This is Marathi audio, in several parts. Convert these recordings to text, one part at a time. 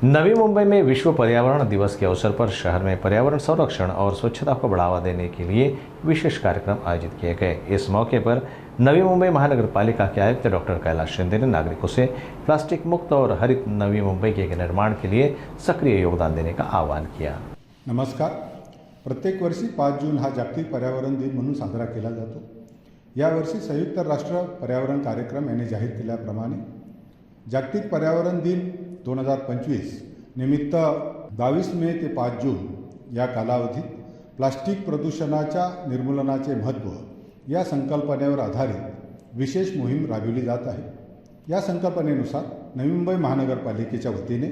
नवी मुंबई में विश्व पर्यावरण दिवस के अवसर पर शहर में पर्यावरण संरक्षण और स्वच्छता को बढ़ावा देने के लिए विशेष कार्यक्रम आयोजित किए गए। इस मौके पर नवी मुंबई महानगर पालिका के आयुक्त डॉक्टर कैलाश शिंदे ने नागरिकों से प्लास्टिक मुक्त और हरित नवी मुंबई के निर्माण के लिए सक्रिय योगदान देने का आह्वान किया। नमस्कार। प्रत्येक वर्षी 5 जून हा जागतिक पर्यावरण दिन म्हणून साजरा केला जातो। यावर्षी संयुक्त राष्ट्र पर्यावरण कार्यक्रम यांनी जाहीर केल्याप्रमाणे जागतिक पर्यावरण दिन 2025 निमित्त 22 मे ते 5 जून या कालावधीत प्लास्टिक प्रदूषणाच्या निर्मूलनाचे महत्त्व या संकल्पनेवर आधारित विशेष मोहीम राबविली जात आहे। या संकल्पनेनुसार नवी मुंबई महानगरपालिकेच्या वतीने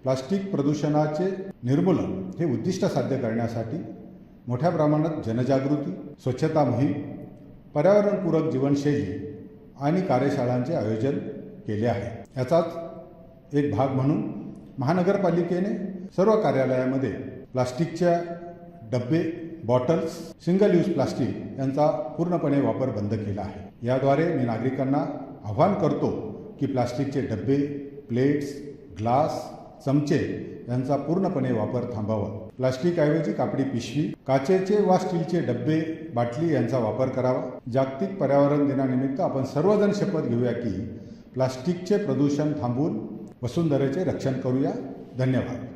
प्लास्टिक प्रदूषणाचे निर्मूलन हे उद्दिष्ट साध्य करण्यासाठी मोठ्या प्रमाणात जनजागृती, स्वच्छता मोहीम, पर्यावरणपूरक जीवनशैली आणि कार्यशाळांचे आयोजन केले आहे। याचाच एक भाग म्हणून महानगरपालिकेने सर्व कार्यालयामध्ये प्लास्टिकच्या डब्बे, बॉटल्स, सिंगल यूज प्लास्टिक यांचा पूर्णपणे वापर बंद केला आहे। याद्वारे मी नागरिकांना आवाहन करतो की प्लास्टिकचे डब्बे, प्लेट्स, ग्लास, चमचे यांचा पूर्णपणे वापर थांबवावा। प्लास्टिकऐवजी कापडी पिशवी, काचेचे वा स्टीलचे डब्बे, बाटली यांचा वापर करावा। जागतिक पर्यावरण दिनानिमित्त आपण सर्वजण शपथ घेऊया की प्लास्टिकचे प्रदूषण थांबवून वसुंधरेचे रक्षण करूया। धन्यवाद।